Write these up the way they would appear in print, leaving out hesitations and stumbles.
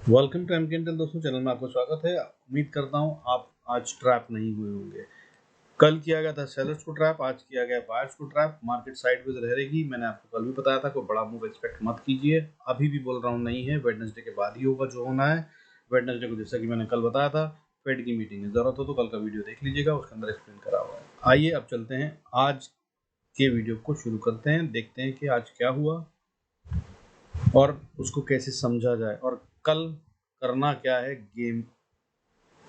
Welcome to MK Intel दोस्तों, channel में आपका स्वागत है। उम्मीद करता हूं आप आज ट्रैप नहीं हुए होंगे। कल किया गया था सेलर्स को ट्रैप, आज किया गया बायर्स को ट्रैप। मार्केट साइडवेज रहेगी, मैंने आपको कल भी बताया था, कोई बड़ा मूव एक्सपेक्ट मत कीजिए। अभी भी बोल रहा हूँ नहीं है, वेडनेसडे के बाद ही होगा जो होना है। वेडनेसडे को जैसा कि मैंने कल बताया था, फेड की मीटिंग है, जरूरत हो तो कल का वीडियो देख लीजिएगा, उसके अंदर एक्सप्लेन करा हुआ है। आइए अब चलते हैं, आज के वीडियो को शुरू करते हैं। देखते हैं कि आज क्या हुआ और उसको कैसे समझा जाए और कल करना क्या है, गेम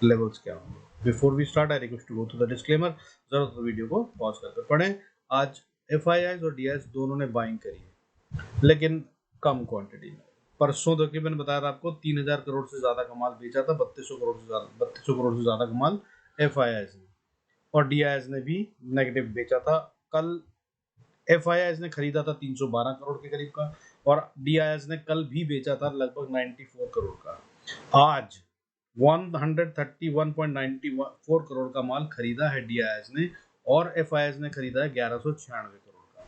लेवल्स क्या होंगे। Before we start I request to go to the disclaimer. जरूरत तो वीडियो को पॉज करके पढ़ें। आज एफआईआईज और डीआईएस दोनों ने बाइंग करी है, लेकिन कम क्वांटिटी में। परसों तक मैंने बताया था आपको 3000 करोड़ से ज्यादा का माल बेचा था, 3200 करोड़ से ज्यादा का माल एफआईआईज ने, और डीआईएस ने भी नेगेटिव बेचा था। कल एफआईआईज ने खरीदा था 312 करोड़ के करीब का, और डीआईएस ने कल भी बेचा था लगभग 94 करोड़ का। आज 131.94 करोड़ का माल खरीदा है डीआईएस ने, और एफआईआईएस ने खरीदा है 1196 करोड़ का,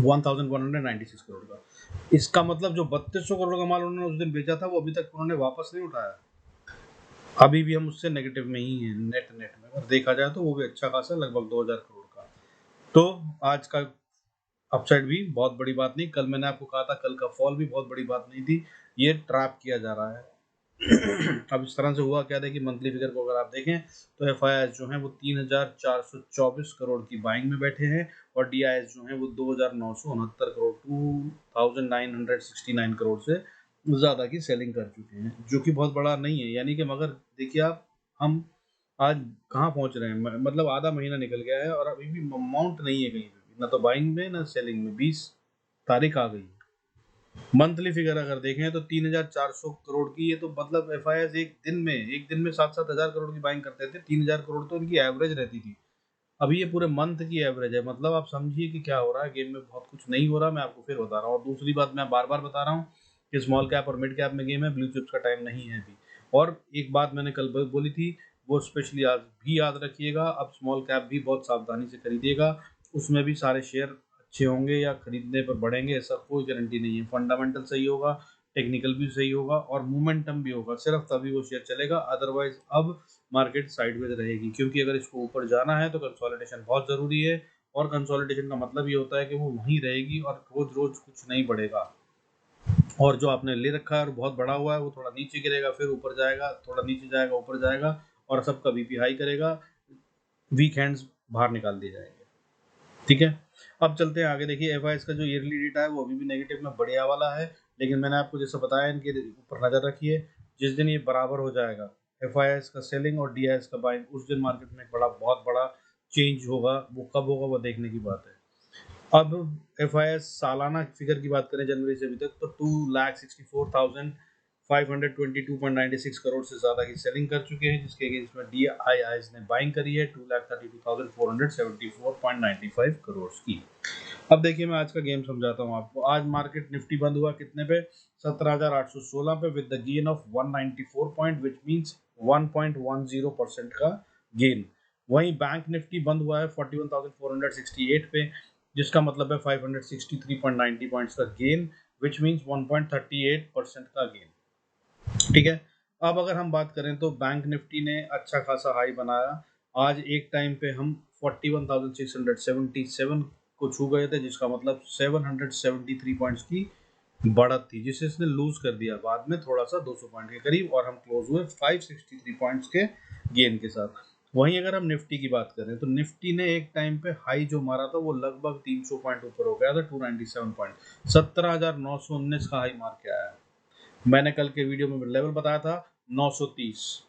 1196 करोड़ का। इसका मतलब जो 3200 करोड़ का माल उन्होंने उस दिन बेचा था, वो अभी तक उन्होंने वापस नहीं उठाया। अभी भी हम उससे नेगेटिव में ही है। नेट में अगर देखा जाए तो वो भी अच्छा खासा, लगभग 2000 करोड़ का। तो आज का अपसाइड भी बहुत बड़ी बात नहीं। कल मैंने आपको कहा था, कल का फॉल भी बहुत बड़ी बात नहीं थी। ये ट्रैप किया जा रहा है। अब इस तरह से हुआ क्या था कि मंथली फिगर को अगर आप देखें तो एफआईआईएस जो है वो 3424 करोड़ की बाइंग में बैठे हैं, और डीआईएस जो है वो 2969 करोड़ 2969 करोड़ से ज़्यादा की सेलिंग कर चुके हैं, जो कि बहुत बड़ा नहीं है। यानी कि मगर देखिए आप, हम आज कहाँ पहुंच रहे हैं, मतलब आधा महीना निकल गया है और अभी भी अमाउंट नहीं है कहीं पे भी, ना तो बाइंग में ना सेलिंग में। 20 तारीख आ गई। मंथली फिगर अगर देखें तो 3400 करोड़ की, ये तो मतलब एफआईआईएस एक दिन में 7-7 हजार करोड़ की बाइंग करते थे। 3000 करोड़ तो इनकी एवरेज रहती थी। अभी ये पूरे मंथ की एवरेज है। मतलब आप समझिए कि क्या हो रहा है गेम में, बहुत कुछ नहीं हो रहा। मैं आपको फिर बता रहा हूँ, और दूसरी बात मैं बार बार बता रहा हूँ कि स्मॉल कैप और मिड कैप में गेम है, ब्लू चिप्स का टाइम नहीं है अभी। और एक बात मैंने कल बोली थी, वो स्पेशली आज भी याद रखिएगा। अब स्मॉल कैप भी बहुत सावधानी से खरीदिएगा, उसमें भी सारे शेयर अच्छे होंगे या खरीदने पर बढ़ेंगे, ऐसा कोई गारंटी नहीं है। फंडामेंटल सही होगा, टेक्निकल भी सही होगा और मोमेंटम भी होगा, सिर्फ तभी वो शेयर चलेगा। अदरवाइज अब मार्केट साइडवेज रहेगी, क्योंकि अगर इसको ऊपर जाना है तो कंसोलिडेशन बहुत ज़रूरी है। और कंसोलिडेशन का मतलब ये होता है कि वो वहीं रहेगी और रोज रोज कुछ नहीं बढ़ेगा। और जो आपने ले रखा है और बहुत बड़ा हुआ है, वो थोड़ा नीचे गिरेगा, फिर ऊपर जाएगा, थोड़ा नीचे जाएगा, ऊपर जाएगा, और सबका बीपी हाई करेगा। वीक हैंड्स बाहर निकाल दिए जाएंगे। ठीक है, अब चलते हैं आगे। देखिए एफआईएस का जो ईयरली डेटा है वो अभी भी नेगेटिव में बढ़िया वाला है, लेकिन मैंने आपको जैसा बताया, इनके ऊपर नजर रखिए। जिस दिन ये बराबर हो जाएगा, एफआईएस का सेलिंग और डीआईएस का बाइंग, उस दिन मार्केट में एक बहुत बड़ा चेंज होगा। वो कब होगा वो देखने की बात है। अब एफआईएस सालाना फिगर की बात करें जनवरी से अभी तक, तो 2,64,522.96 करोड़ से ज्यादा की सेलिंग कर चुके हैं, जिसके अगेंस्ट में डीआईआईएस ने बाइंग करी है 2,32,474.95 करोड़ की। अब देखिए मैं आज का गेम समझाता हूँ आपको। आज मार्केट निफ्टी बंद हुआ कितने पे? 17,816 पे, with the gain of 194 point, which means 1.10% का गेन। वहीं बैंक निफ्टी बंद हुआ है 41,468 पे, जिसका मतलब है 563.90 पॉइंट्स का गेन, विच मींस 1.38% का गेन। ठीक है, अब अगर हम बात करें तो बैंक निफ्टी ने अच्छा खासा हाई बनाया। आज एक टाइम पे हम 41,677 को छू गए थे, जिसका मतलब 773 पॉइंट्स की बढ़त थी, जिसे इसने लूज कर दिया बाद में थोड़ा सा 200 पॉइंट के करीब, और हम क्लोज हुए 563 पॉइंट्स के गेन के साथ। वहीं अगर हम निफ्टी की बात करें तो निफ्टी ने एक टाइम पे हाई जो मारा था वो लगभग 300 पॉइंट ऊपर हो गया था, 297 पॉइंट, 17,919 का हाई मार के आया। मैंने कल के वीडियो में लेवल बताया था 930,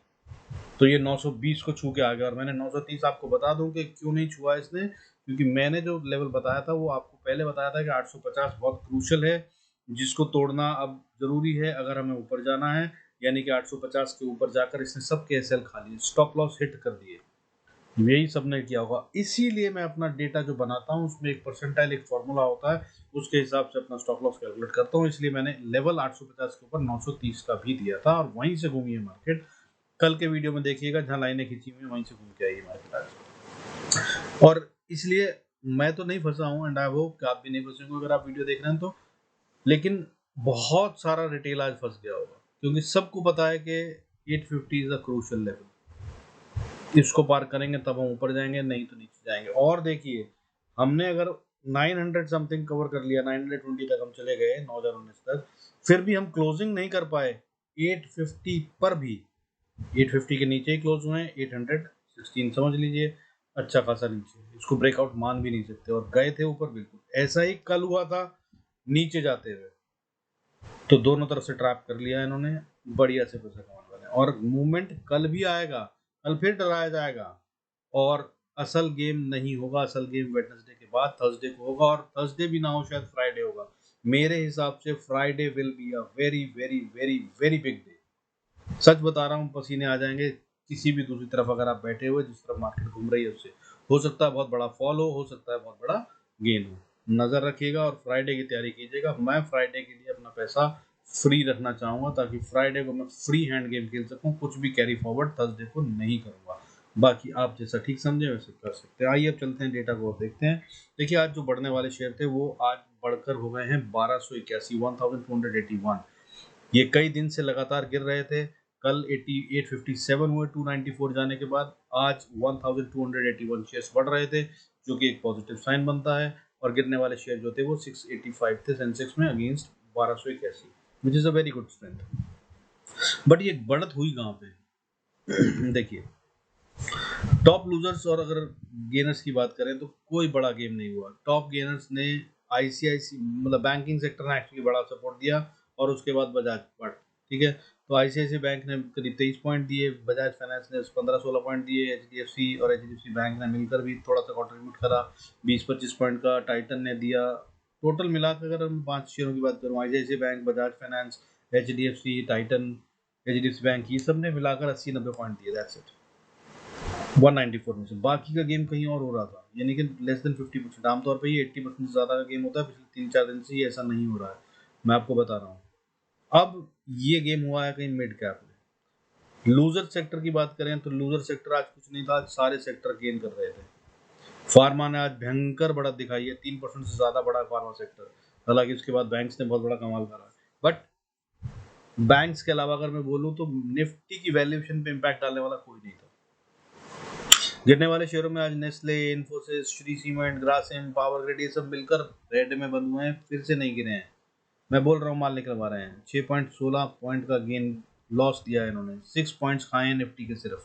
तो ये 920 को छू के आ गया। और मैंने 930 आपको बता दूं कि क्यों नहीं छुआ इसने, क्योंकि मैंने जो लेवल बताया था वो आपको पहले बताया था कि 850 बहुत क्रूशल है, जिसको तोड़ना अब जरूरी है अगर हमें ऊपर जाना है। यानी कि 850 के ऊपर जाकर इसने सबके एसएल खा लिए, स्टॉप लॉस हिट कर दिए। यही सबने किया होगा, इसीलिए मैं अपना डेटा जो बनाता हूँ उसमें एक परसेंटाइल, एक फॉर्मूला होता है, उसके हिसाब से अपना स्टॉप लॉस कैलकुलेट करता हूँ। इसलिए मैंने लेवल 850 के ऊपर 930 का भी दिया था, और वहीं से घूमी है मार्केट। कल के वीडियो में देखिएगा, जहाँ लाइनें खींची हुई वहीं से घूम के आई मार्केट आज। और इसलिए मैं तो नहीं फंसा हूँ, एंड आई होप कि आप भी नहीं फंसे होंगे अगर आप वीडियो देख रहे हैं तो। लेकिन बहुत सारा रिटेल आज फंस गया होगा, क्योंकि सबको पता है कि 850 इज अ क्रूशियल लेवल, इसको पार करेंगे तब हम ऊपर जाएंगे, नहीं तो नीचे जाएंगे। और देखिए हमने अगर 900 समथिंग कवर कर लिया, 920 तक हम चले गए 2019 तक, फिर भी हम क्लोजिंग नहीं कर पाए 850 पर भी। 850 के नीचे ही क्लोज हुए हैं, 816 समझ लीजिए, अच्छा खासा नीचे, इसको ब्रेकआउट मान भी नहीं सकते। और गए थे ऊपर बिल्कुल, ऐसा ही कल हुआ था नीचे जाते हुए, तो दोनों तरफ से ट्रैप कर लिया इन्होंने, बढ़िया से पैसा कमाने वाले। और मूवमेंट कल भी आएगा, कल फिर डराया जाएगा, और असल गेम नहीं होगा, असल गेम वेडनेसडे के बाद थर्सडे को होगा, और थर्सडे भी ना हो शायद फ्राइडे होगा। मेरे हिसाब से Friday will be a very very very very big day, सच बता रहा हूँ, पसीने आ जाएंगे किसी भी दूसरी तरफ अगर आप बैठे हुए, जिस तरफ मार्केट घूम रही है उससे। हो सकता है बहुत बड़ा फॉल हो सकता है बहुत बड़ा गेन हो, नजर रखिएगा और फ्राइडे की तैयारी कीजिएगा। मैं फ्राइडे के लिए अपना पैसा फ्री रखना चाहूंगा, ताकि फ्राइडे को मैं फ्री हैंड गेम खेल सकूं, कुछ भी कैरी फॉरवर्ड थर्सडे को नहीं करूंगा। बाकी आप जैसा ठीक समझे वैसे कर सकते हैं। आइए अब चलते हैं डेटा को, देखते हैं। देखिए आज जो बढ़ने वाले शेयर थे वो आज बढ़कर हो गए हैं 1281, 1281। ये कई दिन से लगातार गिर रहे थे, कल 8857 हुए 294 जाने के बाद, आज 1281 शेयर्स बढ़ रहे थे, जो कि एक पॉजिटिव साइन बनता है। और गिरने वाले शेयर जो थे वो 685 थे सेंसेक्स में, against 1281, which is a very good strength. But ये बढ़त हुई कहाँ पे? देखिए टॉप लूजर्स और अगर गेनर्स की बात करें तो कोई बड़ा गेम नहीं हुआ। टॉप गेनर्स ने आईसीआईसी, मतलब बैंकिंग सेक्टर ने एक्चुअली बड़ा सपोर्ट दिया, और उसके बाद बजाज बढ़, ठीक है। तो आईसीआईसी बैंक ने करीब 23 पॉइंट दिए, बजाज फाइनेंस ने 15-16 पॉइंट दिए, एचडीएफसी और एचडीएफसी बैंक ने मिलकर भी थोड़ा सा कॉन्ट्रीब्यूट करा, 20-25 पॉइंट का टाइटन ने दिया। टोटल मिलाकर अगर मैं 5 शेयरों की बात करूँ, ICICI bank, Bajaj finance, HDFC, Titan, HDFC bank, ये सब ने मिलाकर 80-90 पॉइंट दिए, दैट्स इट 194 में से। बाकी का गेम कहीं और हो रहा था, यानी कि लेस देन 50%। आमतौर पर ये 80% से ज़्यादा का गेम होता है, पिछले 3-4 दिन से ये ऐसा नहीं हो रहा है, मैं आपको बता रहा हूँ। अब ये गेम हुआ है कहीं मिड कैप में। लूजर सेक्टर की बात करें तो लूजर सेक्टर आज कुछ नहीं था, आज सारे सेक्टर गेन कर रहे थे। फार्मा ने आज भयंकर बढ़त दिखाई है, 3% से ज़्यादा बढ़ा फार्मा सेक्टर। हालांकि उसके बाद बैंक्स ने बहुत बड़ा कमाल करा है, बट बैंक्स के अलावा अगर मैं बोलूँ तो निफ्टी की वैल्यूएशन पे इम्पैक्ट डालने वाला कोई नहीं था। गिरने वाले शेयरों में आज Nestle, Infosys, Shri cement, Grasim, power grid, ये सब मिलकर रेड में बंद हुए हैं, फिर से नहीं गिरे हैं। मैं बोल रहा हूँ माल निकलवा रहे हैं। 6.16 पॉइंट का गेन लॉस दिया है इन्होंने, 6 पॉइंट्स खाए हैं निफ्टी के सिर्फ।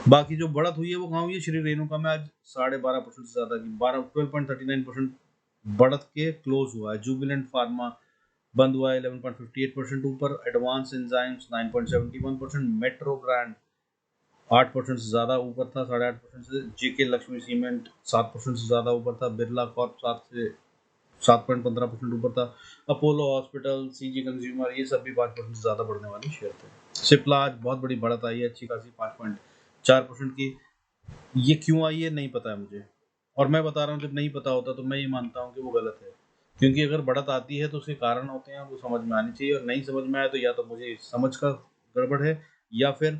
बाकी जो बढ़त हुई है वो कहाँ हुई है? श्री रेणुका में आज 12.5% से ज्यादा की 12.39% बढ़त के क्लोज हुआ है। जुबिलेंट फार्मा बंद हुआ है 11.58% ऊपर, एडवांस एंजाइम्स 9.71%, मेट्रो ब्रांड 8% से ज़्यादा ऊपर था, 8.5% से। जेके लक्ष्मी सीमेंट 7% से ज़्यादा ऊपर था, बिरला कॉर्प 7.15% ऊपर था, अपोलो हॉस्पिटल, सीजी कंज्यूमर, ये सब भी 5% से ज़्यादा बढ़ने वाले शेयर थे। सिप्ला आज बहुत बड़ी बढ़त आई है, अच्छी खासी 5.4% की। ये क्यों आई है नहीं पता है मुझे, और मैं बता रहा हूँ जब नहीं पता होता तो मैं ये मानता हूँ कि वो गलत है, क्योंकि अगर बढ़त आती है तो उसके कारण होते हैं, वो समझ में आनी चाहिए। और नहीं समझ में आया तो या तो मुझे समझ का गड़बड़ है, या फिर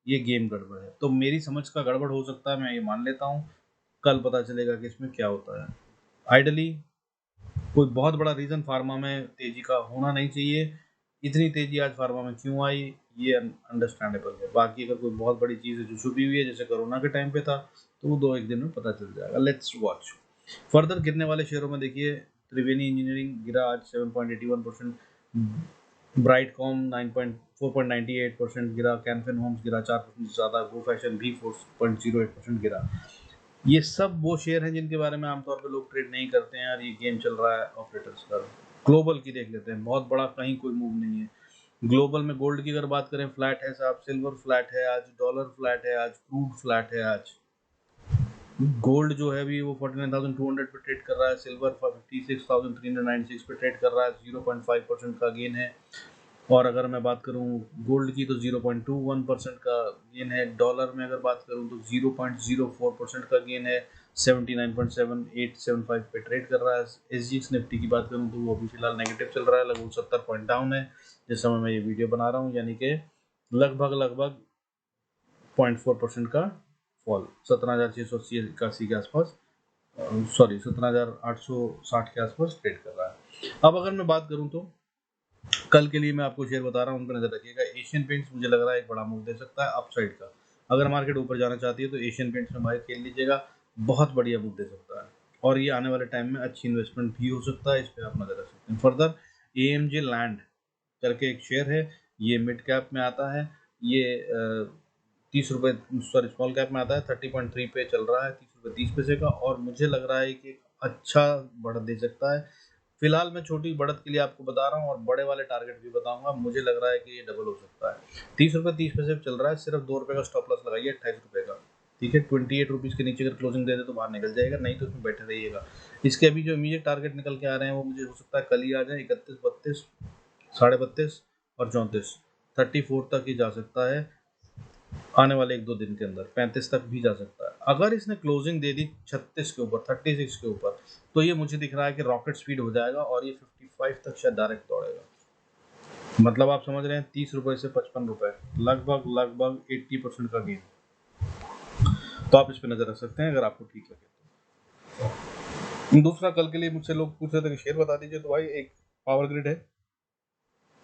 ये गेम गड़बड़ है। तो मेरी समझ का गड़बड़ हो सकता है, मैं ये मान लेता हूँ, कल पता चलेगा कि इसमें क्या होता है। आइडली कोई बहुत बड़ा रीजन फार्मा में तेजी का होना नहीं चाहिए। इतनी तेजी आज फार्मा में क्यों आई ये अंडरस्टैंडेबल है। बाकी अगर कोई बहुत बड़ी चीज़ है जो छुपी हुई है, जैसे कोरोना के टाइम पे था, तो वो 2-1 दिन में पता चल जाएगा। Let's watch. फर्दर गिरने वाले शेयरों में देखिए, त्रिवेणी इंजीनियरिंग गिरा आज 7.81%, ब्राइटकॉम 4.98% गिरा, कैनफिन होम्स गिरा 4% से ज़्यादा, गो फैशन भी 4.08% गिरा। ये सब वो शेयर हैं जिनके बारे में आमतौर पे लोग ट्रेड नहीं करते हैं, और ये गेम चल रहा है ऑपरेटर्स का। ग्लोबल की देख लेते हैं, बहुत बड़ा कहीं कोई मूव नहीं है। ग्लोबल में गोल्ड की अगर बात करें, फ्लैट है साहब, सिल्वर फ्लैट है आज, डॉलर फ्लैट है आज, क्रूड फ्लैट है आज। गोल्ड जो है अभी वो 49,200 पे ट्रेड कर रहा है, सिल्वर 56,396 पे ट्रेड कर रहा है, 0.5% का गेन है। और अगर मैं बात करूं गोल्ड की तो 0.21% का गेन है। डॉलर में अगर बात करूं तो 0.04% का गेन है, 79.7875 पे ट्रेड कर रहा है। एसजीएक्स निफ्टी की बात करूं तो वो अभी फिलहाल नेगेटिव चल रहा है, लगभग 70 पॉइंट डाउन है जिस समय मैं ये वीडियो बना रहा हूं, यानी कि लगभग 0.4% का फॉल, 17,680-81 के आसपास, सॉरी 17,860 के आसपास ट्रेड कर रहा है। अब अगर मैं बात करूं तो कल के लिए मैं आपको शेयर बता रहा हूँ, उन पर नजर रखिएगा। एशियन पेंट्स मुझे लग रहा है एक बड़ा मूव दे सकता है अपसाइड का। अगर मार्केट ऊपर जाना चाहती है तो एशियन पेंट्स में भाई खेल लीजिएगा, बहुत बढ़िया मूव दे सकता है और ये आने वाले टाइम में अच्छी इन्वेस्टमेंट भी हो सकता है, इस पर आप नजर रख सकते हैं। फर्दर AMG लैंड करके एक शेयर है, ये मिड कैप में आता है, ये 30 रुपये, सॉरी स्मॉल कैप में आता है, 30.3 पे चल रहा है, 30 रुपये 30 पैसे का, और मुझे लग रहा है कि अच्छा बढ़त दे सकता है। फिलहाल मैं छोटी बढ़त के लिए आपको बता रहा हूँ और बड़े वाले टारगेट भी बताऊंगा। मुझे लग रहा है कि ये डबल हो सकता है। 30 रुपये 30 पैसे चल रहा है, सिर्फ 2 रुपये का स्टॉप लॉस लगाइए 28 रुपये का, ठीक है। 28 रुपीज़ के नीचे अगर क्लोजिंग दे दे तो बाहर निकल जाएगा, नहीं तो उसमें बैठे रहिएगा। इसके अभी जो इमीडिएट टारगेट निकल के आ रहे हैं वो मुझे हो सकता है कल ही आ जाए, 31 32 32.5 और 34, 34 तक ही जा सकता है आने वाले 1-2 दिन के अंदर, 35 तक भी जा सकता है। अगर इसने क्लोजिंग दे दी 36 के ऊपर, 36 के ऊपर, तो ये मुझे दिख रहा है कि रॉकेट स्पीड हो जाएगा और ये 55 तक शायद डायरेक्ट दौड़ेगा। मतलब आप समझ रहे हैं 30 रुपए से 55 रुपए, लगभग लगभग 80% का गेन। तो आप इस पर नजर रख सकते हैं अगर आपको ठीक लगे। दूसरा, कल के लिए मुझसे लोग पूछ रहे थे कि शेयर बता दीजिए, तो भाई एक पावर ग्रिड है,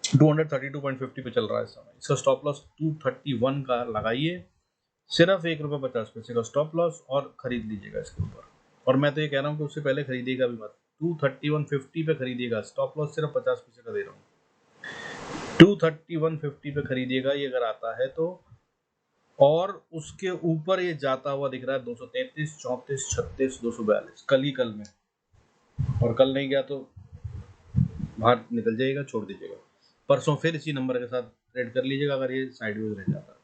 232.50 पे चल रहा है इस समय। इसका स्टॉप लॉस 231 का लगाइए, सिर्फ 1 रुपये 50 पैसे का स्टॉप लॉस, और खरीद लीजिएगा इसके ऊपर। और मैं तो ये कह रहा हूँ कि उससे पहले खरीदिएगा भी मत, 231.50 पे खरीदिएगा, स्टॉप लॉस सिर्फ 50 पैसे का दे रहा हूँ। 231.50 पे खरीदिएगा ये अगर आता है तो, और उसके ऊपर ये जाता हुआ दिख रहा है 233, 34, 36, 242 कल में, और कल नहीं गया तो बाहर निकल जाइएगा, छोड़ दीजिएगा। परसों फिर इसी नंबर के साथ ट्रेड कर लीजिएगा अगर ये साइडवेज रह जाता है तो।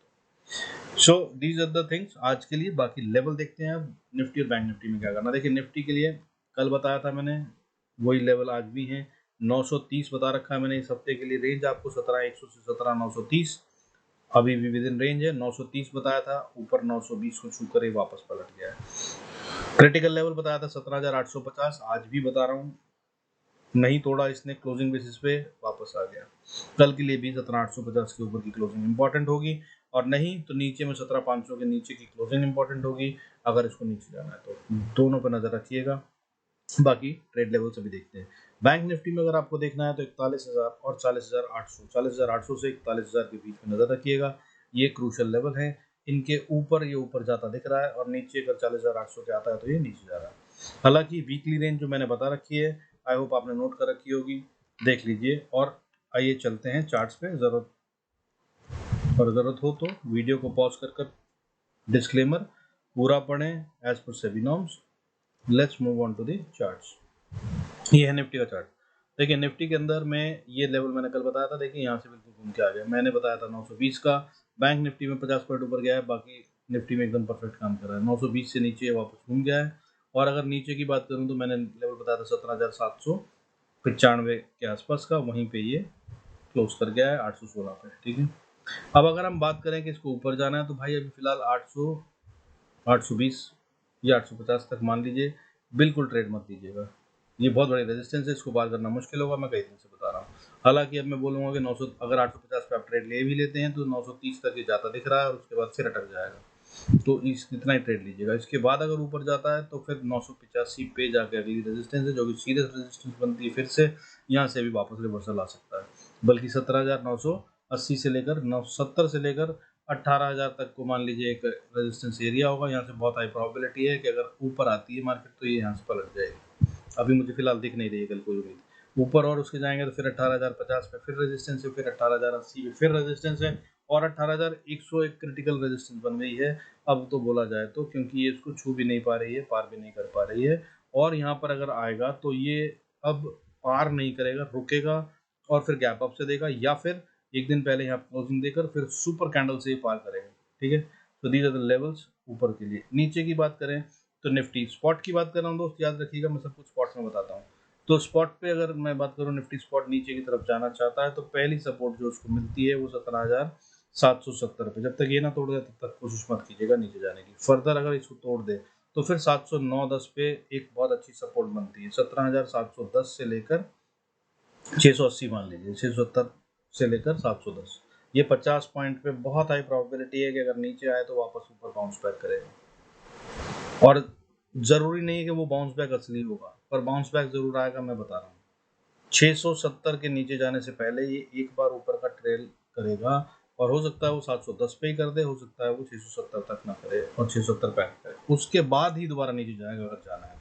So these are the things आज के लिए। बाकी लेवल देखते हैं अब निफ्टी और बैंक निफ्टी में क्या करना। देखिए निफ्टी के लिए कल बताया था मैंने, वही लेवल आज भी है, 930 बता रखा है मैंने इस हफ्ते के लिए। रेंज आपको 17,100 से 17,930 अभी भी विद इन रेंज है। 930 बताया था, ऊपर 920 को छू कर ही वापस पलट गया है। क्रिटिकल लेवल बताया था 17,850, आज भी बता रहा हूँ नहीं तोड़ा इसने, क्लोजिंग बेसिस पे वापस आ गया। कल के लिए भी 17,850 के ऊपर की क्लोजिंग इंपॉर्टेंट होगी, और नहीं तो नीचे में 17,500 के नीचे की क्लोजिंग इंपॉर्टेंट होगी अगर इसको नीचे जाना है तो। दोनों पर नजर रखिएगा। बाकी ट्रेड लेवल सभी देखते हैं। बैंक निफ्टी में अगर आपको देखना है तो 41,000 और 40,800, 40,800 से 41,000 के बीच में नजर रखिएगा, ये क्रूशल लेवल है। इनके ऊपर ये ऊपर जाता दिख रहा है, और नीचे अगर 40,800 के आता है तो ये नीचे जा रहा है। हालांकि वीकली रेंज जो मैंने बता रखी है, आई होप आपने नोट कर रखी होगी, देख लीजिए। और आइए चलते हैं चार्ट्स पे, जरूरत हो तो वीडियो को पॉज कर डिस्क्लेमर पूरा पढ़ें as per SEBI norms. Let's move on to the charts. ये है निफ्टी का चार्ट। देखिए निफ्टी के अंदर में ये लेवल मैंने कल बताया था, देखिए यहाँ से बिल्कुल घूम के आ गया। मैंने बताया था 920 का, बैंक निफ्टी में 50 पॉइंट ऊपर गया है, बाकी निफ्टी में एकदम परफेक्ट काम कर रहा है। 920 से नीचे वापस घूम गया है। और अगर नीचे की बात करूँ तो मैंने लेवल बताया था 17,795 के आसपास का, वहीं पे ये क्लोज कर गया है 816 पे, ठीक है। अब अगर हम बात करें कि इसको ऊपर जाना है तो भाई अभी फिलहाल 800, 820 या 850 तक मान लीजिए, बिल्कुल ट्रेड मत दीजिएगा। ये बहुत बड़ी रेजिस्टेंस है, इसको पार करना मुश्किल होगा, मैं कई दिन से बता रहा हूँ। हालांकि अब मैं बोलूँगा कि 900, अगर 850 पे आप ट्रेड ले भी लेते हैं तो 930 तक ये जाता दिख रहा है, और उसके बाद फिर अटक जाएगा, तो इतना ही ट्रेड लीजिएगा। इसके बाद अगर ऊपर जाता है तो फिर 985 पे जाकर अगली रेजिस्टेंस है, जो कि सीरियस रेजिस्टेंस बनती है, फिर से यहाँ से भी वापस रिवर्सल आ सकता है। बल्कि 17,980 से लेकर 970 से लेकर 18,000 तक को मान लीजिए एक रेजिस्टेंस एरिया होगा। यहाँ से बहुत हाई प्रोबेबिलिटी है कि अगर ऊपर आती है मार्केट तो ये यहाँ से पलट जाएगी। अभी मुझे फिलहाल दिख नहीं रही है कल कोई उम्मीद। ऊपर और उसके जाएंगे तो फिर 18,050 पे फिर रेजिस्टेंस है, फिर 18,080 पे फिर रेजिस्टेंस है, और 18,100 एक क्रिटिकल रेजिस्टेंस बन गई है अब तो बोला जाए तो, क्योंकि ये इसको छू भी नहीं पा रही है, पार भी नहीं कर पा रही है। और यहाँ पर अगर आएगा तो ये अब पार नहीं करेगा, रुकेगा और फिर गैप अप से देगा, या फिर एक दिन पहले यहाँ क्लोजिंग देकर फिर सुपर कैंडल से ही पार करेगा, ठीक है। तो दीज आर द लेवल्स ऊपर के लिए। नीचे की बात करें तो निफ्टी स्पॉट की बात कर रहा हूँ दोस्त, याद रखिएगा मैं सब कुछ स्पॉट में बताता हूँ। तो स्पॉट पे अगर मैं बात करूँ, निफ्टी स्पॉट नीचे की तरफ जाना चाहता है तो पहली सपोर्ट जो उसको मिलती है वो 17,770 पे, जब तक ये ना तोड़ दे तब तक कोशिश मत कीजिएगा नीचे जाने की। फर्दर अगर इसको तोड़ दे तो फिर 709-10 पे एक बहुत अच्छी सपोर्ट बनती है, 17,710 से लेकर 680 मान लीजिए, 670 से लेकर 710, ये 50 पॉइंट पे बहुत हाई प्रोबेबिलिटी है कि अगर नीचे आए तो वापस ऊपर बाउंस बैक करेगा। और जरूरी नहीं है कि वो बाउंस बैक असली होगा, पर बाउंस बैक जरूर आएगा, मैं बता रहा हूँ। 670 के नीचे जाने से पहले ये एक बार ऊपर का ट्रेल करेगा और हो सकता है वो 710 पे ही कर दे, हो सकता है वो 670 तक ना करे और 670 पे करे, उसके बाद ही दोबारा नीचे जाएगा अगर जाना है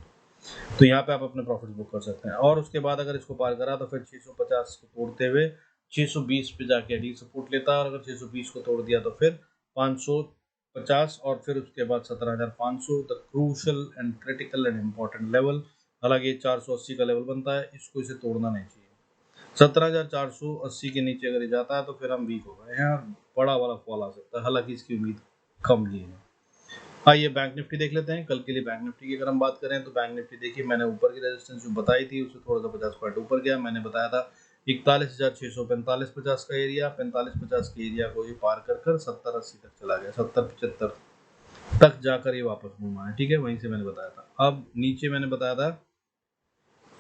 तो यहाँ पे आप अपने प्रॉफिट बुक कर सकते हैं। और उसके बाद अगर इसको पार करा तो फिर 650 को तोड़ते हुए 620 पे जाके अगली सपोर्ट लेता है और अगर 620 को तोड़ दिया तो फिर 550 और फिर उसके बाद 17,500 the crucial and critical and important level. हालांकि 480 का लेवल बनता है, इसको इसे तोड़ना नहीं चाहिए। 17,480 के नीचे अगर ये जाता है तो फिर हम वीक हो गए हैं और बड़ा वाला फॉल आ सकता है, हालांकि इसकी उम्मीद कम ही है। आइए बैंक निफ्टी देख लेते हैं। कल के लिए बैंक निफ्टी की अगर हम बात करें तो बैंक निफ्टी देखिए, मैंने ऊपर की रेजिस्टेंस जो बताई थी उससे थोड़ा सा 50 पॉइंट ऊपर गया। मैंने बताया था 41,645 50 का एरिया, 45-50 के एरिया को ये पार कर कर 70-80 तक चला गया, 70-75 तक जाकर ये वापस घूमा है। ठीक है, वहीं से मैंने बताया था। अब नीचे मैंने बताया था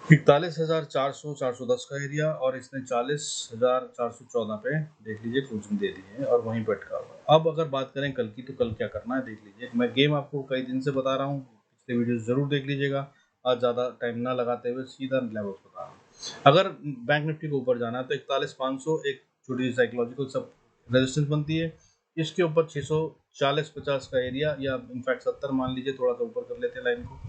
41,400-410 का एरिया और इसने 40,414 पे देख लीजिए क्लोजिंग दे दी है और वहीं पर अटका हुआ। अब अगर बात करें कल की, तो कल क्या करना है देख लीजिए। मैं गेम आपको कई दिन से बता रहा हूँ, पिछले वीडियो जरूर देख लीजिएगा। आज ज़्यादा टाइम ना लगाते हुए सीधा लेवल्स बता रहा हूँ। अगर बैंक निफ्टी को ऊपर जाना है तो 41,500 एक छोटी सी साइकोलॉजिकल सब रेजिस्टेंस बनती है। इसके ऊपर 640-50 का एरिया या इनफैक्ट 70 मान लीजिए, थोड़ा सा ऊपर कर लेते हैं लाइन को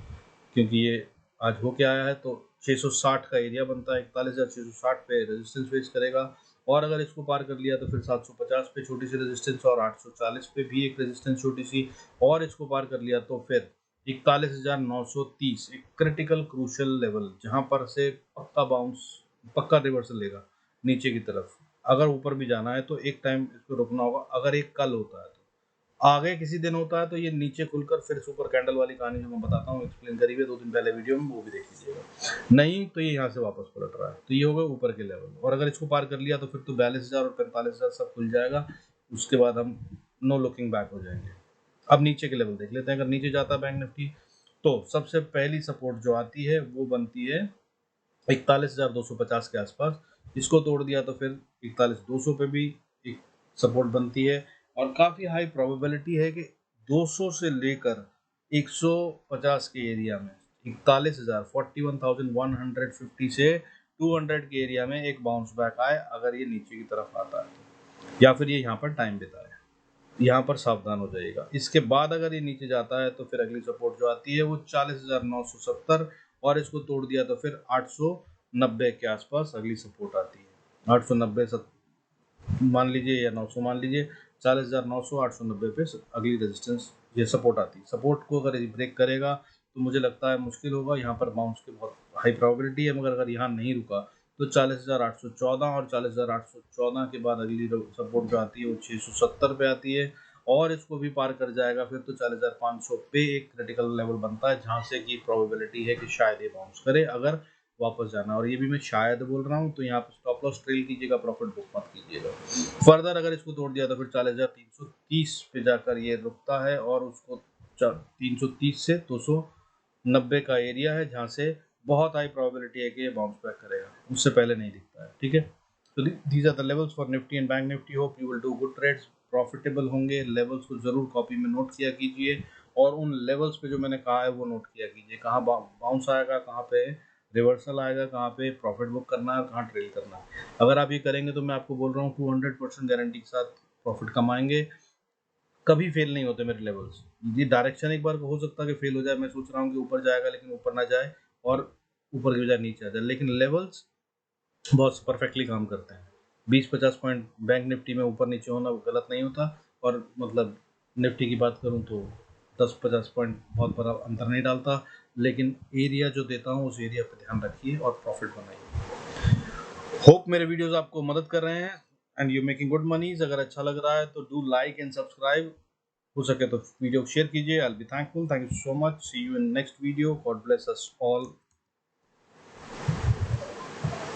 क्योंकि ये आज होके आया है। तो 660 का एरिया बनता है, 41,660 पे रेजिस्टेंस फेस करेगा और अगर इसको पार कर लिया तो फिर 750 पे छोटी सी रेजिस्टेंस और 840 पे भी एक रेजिस्टेंस छोटी सी, और इसको पार कर लिया तो फिर 41,930 एक क्रिटिकल क्रूशल लेवल जहां पर से पक्का बाउंस, पक्का रिवर्सल लेगा नीचे की तरफ। अगर ऊपर भी जाना है तो एक टाइम इसको रुकना होगा। अगर एक कल होता है, आगे किसी दिन होता है तो ये नीचे खुलकर फिर सुपर कैंडल वाली कहानी जो मैं बताता हूँ, एक्सप्लेन करी हुई 2 दिन पहले वीडियो में, वो भी देख लीजिएगा। नहीं तो ये यहाँ से वापस पलट रहा है तो ये हो गए ऊपर के लेवल, और अगर इसको पार कर लिया तो फिर तो 42,000 और 45,000 सब खुल जाएगा। उसके बाद हम नो लुकिंग बैक हो जाएंगे। अब नीचे के लेवल देख लेते हैं। अगर नीचे जाता है बैंक निफ्टी तो सबसे पहली सपोर्ट जो आती है वो बनती है 41,250 के आसपास। इसको तोड़ दिया तो फिर 41,200 पे भी एक सपोर्ट बनती है और काफ़ी हाई प्रोबेबिलिटी है कि 200 से लेकर 150 के एरिया में 41,000 41,150 से 200 के एरिया में एक बाउंस बैक आए अगर ये नीचे की तरफ आता है, या फिर ये यहाँ पर टाइम बिताए। यहाँ पर सावधान हो जाइएगा। इसके बाद अगर ये नीचे जाता है तो फिर अगली सपोर्ट जो आती है वो 40,970 और इसको तोड़ दिया तो फिर 890 के आसपास अगली सपोर्ट आती है। 890 मान लीजिए या 900 मान लीजिए, 40,900 890 पे अगली रेजिस्टेंस ये सपोर्ट आती है। सपोर्ट को अगर ये ब्रेक करेगा तो मुझे लगता है मुश्किल होगा, यहाँ पर बाउंस की बहुत हाई प्रोबेबिलिटी है। मगर अगर यहाँ नहीं रुका तो 40,814 और 40,814 के बाद अगली सपोर्ट जो आती है वो 670 पे आती है और इसको भी पार कर जाएगा फिर तो 40,500 पे एक क्रिटिकल लेवल बनता है जहाँ से की प्रोबेबिलिटी है कि शायद ये बाउंस करे अगर वापस जाना। और ये भी मैं शायद बोल रहा हूँ, तो यहाँ पे स्टॉप लॉस ट्रेल कीजिएगा, प्रॉफिट बुक मत कीजिएगा। फर्दर अगर इसको तोड़ दिया तो फिर 40,330 पे जाकर ये रुकता है और उसको 330 से 290 का एरिया है जहाँ से बहुत हाई प्रोबेबिलिटी है कि ये बाउंस बैक करेगा, उससे पहले नहीं दिखता है। ठीक है, तो these are the levels for Nifty and bank Nifty. Hope you will do good trades, profitable होंगे। लेवल्स को जरूर कॉपी में नोट किया कीजिए और उन लेवल्स पे जो मैंने कहा है वो नोट किया कीजिए, कहाँ बाउंस आएगा, कहाँ पे रिवर्सल आएगा, कहाँ पे प्रॉफिट बुक करना है और कहाँ ट्रेल करना है। अगर आप ये करेंगे तो मैं आपको बोल रहा हूँ 200% गारंटी के साथ प्रॉफिट कमाएंगे। कभी फेल नहीं होते मेरे लेवल्स। ये डायरेक्शन एक बार हो सकता है कि फेल हो जाए, मैं सोच रहा हूँ कि ऊपर जाएगा लेकिन ऊपर ना जाए और ऊपर की बजाय नीचे आ जाए, लेकिन लेवल्स बहुत परफेक्टली काम करते हैं। 20-50 पॉइंट बैंक निफ्टी में ऊपर नीचे होना गलत नहीं होता, और मतलब निफ्टी की बात करूँ तो 10-50 पॉइंट बहुत बड़ा अंतर नहीं डालता, लेकिन एरिया जो देता हूँ उस एरिया पर ध्यान रखिए और प्रॉफिट बनाइए। होप मेरे वीडियोस आपको मदद कर रहे हैं एंड यू मेकिंग गुड मनीज। अगर अच्छा लग रहा है तो डू लाइक एंड सब्सक्राइब, हो सके तो वीडियो शेयर कीजिए। I will be thankful. Thank you so much. See you in next video. God bless us all.